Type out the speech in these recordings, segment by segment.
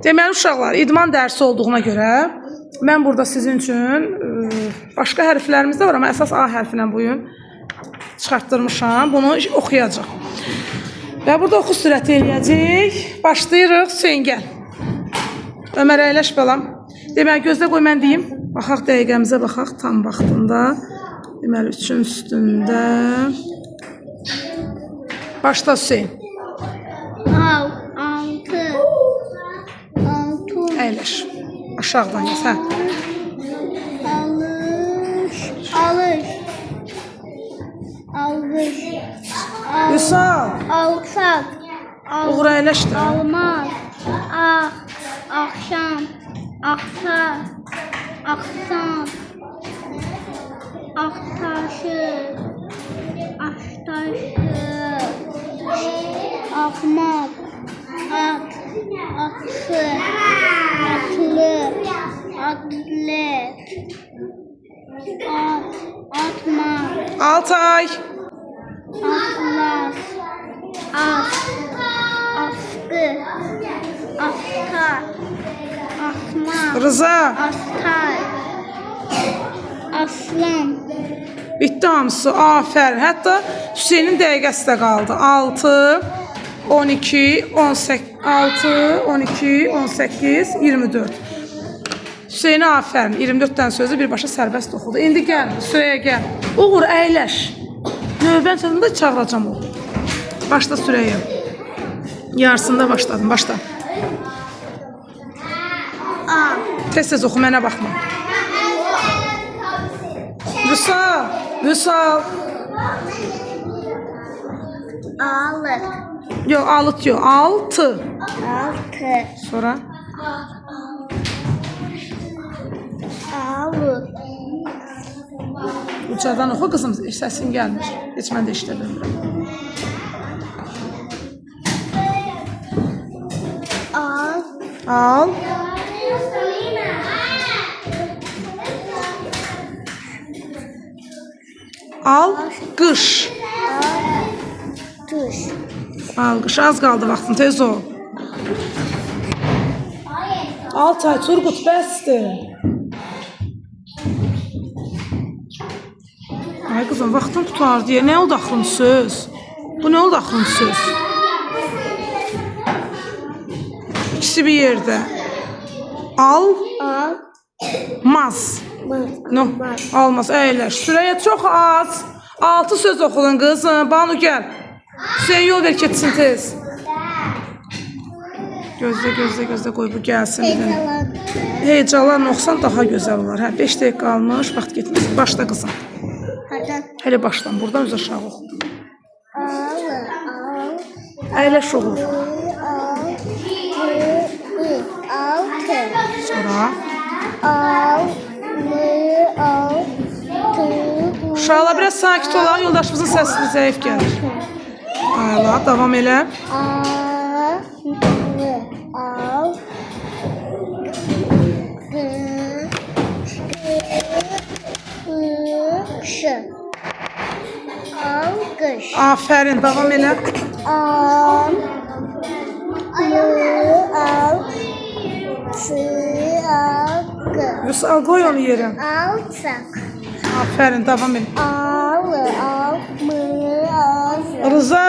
Deməli uşaqlar, idman dərsi olduğuna görə mən burada sizin üçün başqa hərflərimiz də var, amma əsas A hərfinə bu gün çıxartdırmışam. Bunu oxuyacaq. Və burada oxu sürəti eləyəcək. Başlayırıq. Hüseyn, gəl. Ömər, əyləş balam. Deməli, gözlə qoy mən deyim. Baxaq dəqiqəmizə, baxaq tam vaxtında. Deməli, 3-ün üstündə. Başla Hüseyn. Əyləş. Aşağıdan yaz, hə. Alış. Yusal. Alsat. Uğur əyləş də. Almaz. Akşam. Aksat. Aksan. Aktaşı. Aştaşı. Akmak. At. Atsı. Atlı. Atlet. At. Atmak. Altay. Atlas. As. Askı. Askar. Asma. Rıza. Astar. Aslan. Bitdi hamısı. Afərin. Hətta Hüseynin dəqiqəsi də qaldı. 6, 12, 18, 6, 12, 18, 24. Hüseynə afərin. 24-dən sözü birbaşa sərbəst oxudu. İndi gəl, Sürəyə gəl. Uğur, əyləş. Növbən çatında çağıracam o. Başla Sürəyə. Yarısında başladım. Başla. Tez-tez oxu, mənə baxma. Vüsal. Vüsal. Alık. Yox, alıt yox. 6. 6. Sonra. Alık. Ucadan oxu qızım, səsin gəlmir. Heç mən də işlə bilmirəm. Al. Al, qış. Tuş. Al, qış. Az qaldı vaxtın, tez ol. Altay, Turgut, bəsdir. Ay qızım, vaxtın tutar deyə. Nə oldu axırın söz? Bu nə oldu axırın söz? İkisi bir yerdə. Al. Maz. No, almaz, əyləş. Sürəyə çox az. 6 söz oxudun qızım. Banu gəl. Hüseyin yol ver, keçsin tez. Gözlə, qoy bu gəlsin. Heyecanlar oxusan daha gözəl olar. Hə, 5 dəqiqə qalmış, vaxt getməsin. Başla qızım. Hələ başdan, buradan öz aşağı oxu. Əyləş oğul. Sonra. Uşaqlar biraz sakit olaq, yoldaşımızın səsi zəif gəlir. Ayla, davam elə. Afərin, davam elə. Vüsal, qoy onu yerə. Afərin, davam elə. Rıza.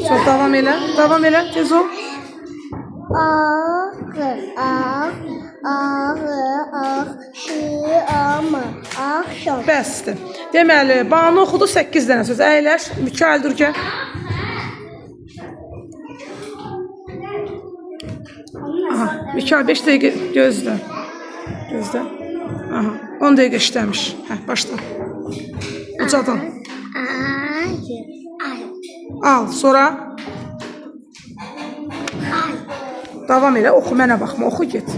Çox davam elə, tez ol. Bəsdir. Deməli, Banu oxudu 8 dənə söz. Əyləş, Mikail dur gəl. Aha, Mikail 5 dəqiqə gözlə. Aha, 10 dəqiqə işləmiş. Hə, başla. Ucadan. Al, sonra. Davam elə, oxu, mənə baxma, oxu get.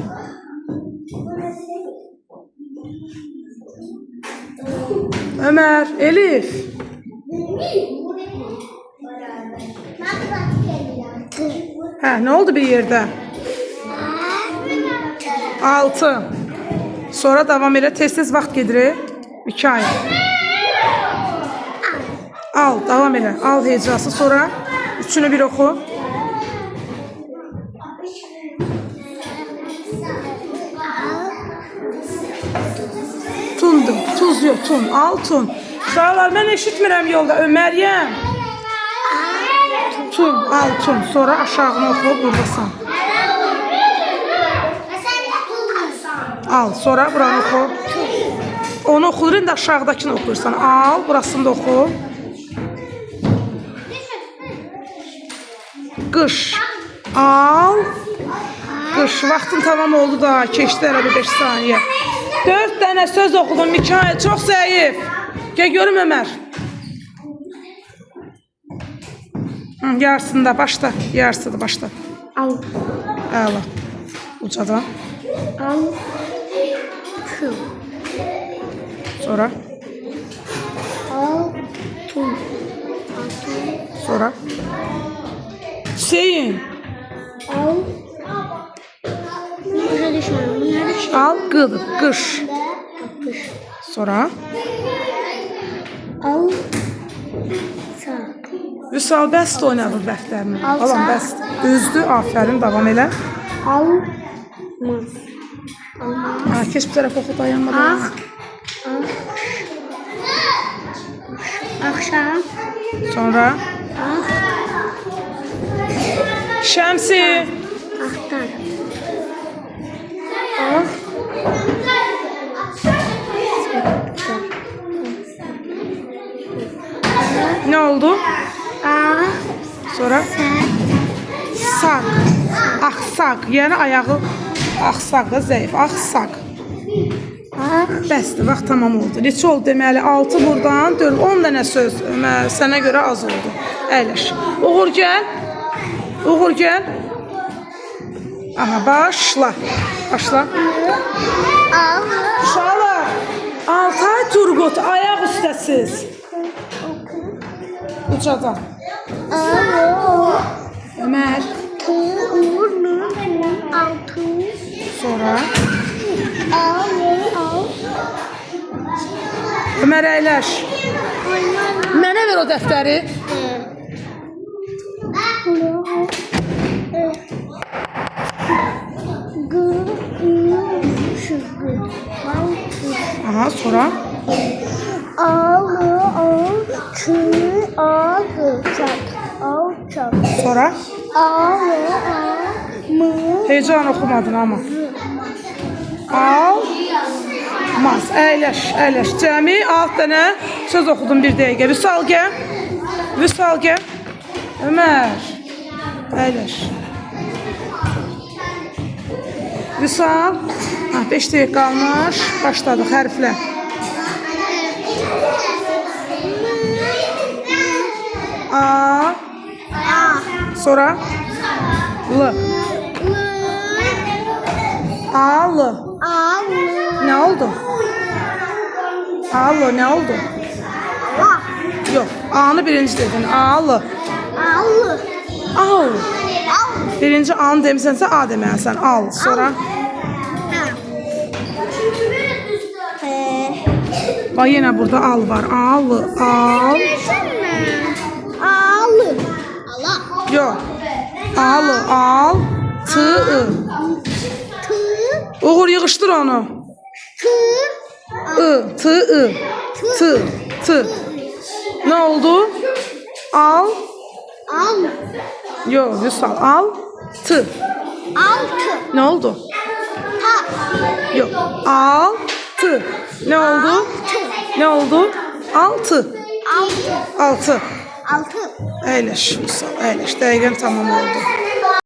Ömər, Elif. Hə, nə oldu bir yerdə? 6. Sonra davam elə, tez-tez vaxt gedir. Mikail. Al, davam elə. Al hecası, sonra üçünü bir oxu. Tundur. Tuz yok. Tun. Altun. Uşaqlar mən eşitmirəm yolda. Meryem. Tun. Altun. Sonra aşağını oxu. Buradasan. Al. Sonra buranı oxu. Onu oxudur. İndi aşağıdakini oxuyursan. Al. Burasını da oxu. Qış. Al. Qış. Vaxtın tamam oldu da. Keçdi elə bir 5 saniyə. 4 dənə söz oxudum Mikail. Çox zəif. Gəl görüm Ömər. Yarısında başla. Yarısıdır başla. Al. Əla. Ucadan. Al. Tı. Sonra. Al. Tu. Sonra. Hüseyin. Al. Nerede düşmüyorum? Nerede düşmüyorum? Al. Qıdır. Qış. Sonra. Al. Sa. Vüsal bəst oynadı dəftərini. Alça. Alam bəst. Düzdür. Afərin. Davam elə. Al. Mas. Alma. Ha, keç bir tərəf oxu dayanmadan. Akşam. Sonra. Ah. Şəmsi. Ahtar. Ah. Nə oldu? Ah. Sonra. Saq. Axsaq. Yəni ayağı axsaq da zəif. Axsaq. Ah. Bəsdir, vaxt tamam oldu. Neçə oldu deməli? 6 buradan, 4, 10 dənə söz. Ömər, sənə görə az oldu. Əyləş. Uğur gəl. Uğur gəl. Aha, başla. Başla. Al. Uşaqlar, Altay Turgut, ayaq üstəsiz. Ucadan. Al. Ömər. Tu. Altı. Sonra. Al. Al. Ömər, əyləş. Mənə ver o dəftəri. Aha, sonra. Sonra. Heyecan oxumadın amma. Al. Mas. Əyləş, əyləş. Cəmi 6 dənə söz oxudum 1 dəqiqə. Vüsal gəl. Vüsal gəl. Ömər. Əyləş. Vüsal. 5 dəqiqə qalmış. Başladıq hərflə. A. Sonra. L. A. L. Ne oldu? A. L. Ne oldu? Yok. A'nı birinci dedin. A. L. Al. Birinci A'nı demişsənsə A deməlisən. Al. Sonra. Bak yine burada al var. Al. Al. Yok. Al. Al. Tı. Uğur yığışdır onu. Tı. Tı. Tı. Ne oldu? Al. Yok Vüsal. Al. Tı. Ne oldu? Yok. Al. Tı. Ne oldu? Ne oldu? 6. 6. Əyləş Vüsal. Əyləş. Dəqiqən tamam oldu.